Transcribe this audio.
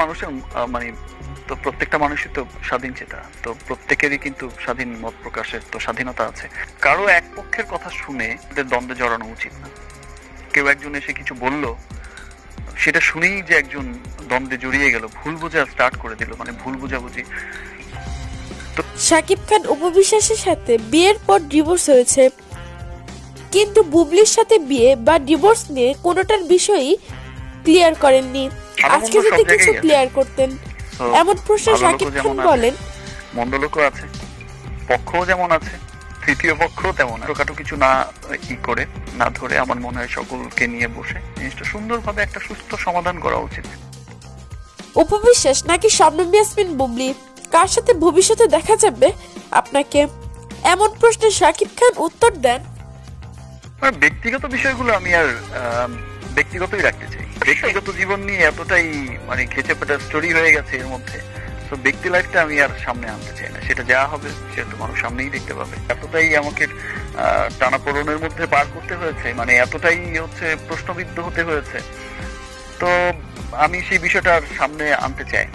মানুষের মানে তো প্রত্যেকটা মানুষই তো স্বাধীন চেতা, তো প্রত্যেকেরই কিন্তু স্বাধীন মত প্রকাশের তো স্বাধীনতা আছে। কারো এক পক্ষের কথা শুনে দ্বন্দ্বে জড়ানো উচিত না। কেউ একজন এসে কিছু বললো, সেটা শুনেই যে একজন দ্বন্দ্বে জড়িয়ে গেল, ভুল বোঝা স্টার্ট করে দিল, মানে ভুল বোঝাবুঝি। শাকিব খান অপু বিশ্বাসের সাথে বিয়ের পর ডিভোর্স হয়েছে, কিন্তু বুবলির সাথে বিয়ে বা ডিভোর্স নিয়ে কোনোটার বিষয়ই ক্লিয়ার করেননি। আজকে যদি কিছু ক্লিয়ার করতেন এমন প্রশ্নে শাকিব খান বলেন, মন্দ লোকও আছে, পক্ষও যেমন আছে, তৃতীয় পক্ষও তেমন। ছোটখাটো কিছু না করে না ধরে আমার মনে হয় সকলকে নিয়ে বসে জিনিসটা সুন্দরভাবে একটা সুস্থ সমাধান করা উচিত। অপু বিশ্বাস নাকি শবনম ইয়াসমিন বুবলি, কার সাথে ভবিষ্যতে দেখা যাবে আপনাকে? এমন প্রশ্নে শাকিব খান উত্তর দেন, ব্যক্তিগত বিষয়গুলো আমি আর ব্যক্তিগতই রাখতে চাই। ব্যক্তিগত জীবন নিয়ে এতটাই মানে খেচে পেটা স্টোরি হয়ে গেছে এর মধ্যে, তো ব্যক্তি লাইফটা আমি আর সামনে আনতে চাই না। সেটা যা হবে সেটা তো মানুষ সামনেই দেখতে পাবে। এতটাই আমাকে টানাপোড়েনের মধ্যে পার করতে হয়েছে, মানে এতটাই হচ্ছে প্রশ্নবিদ্ধ হতে হয়েছে, তো আমি সেই বিষয়টা সামনে আনতে চাই।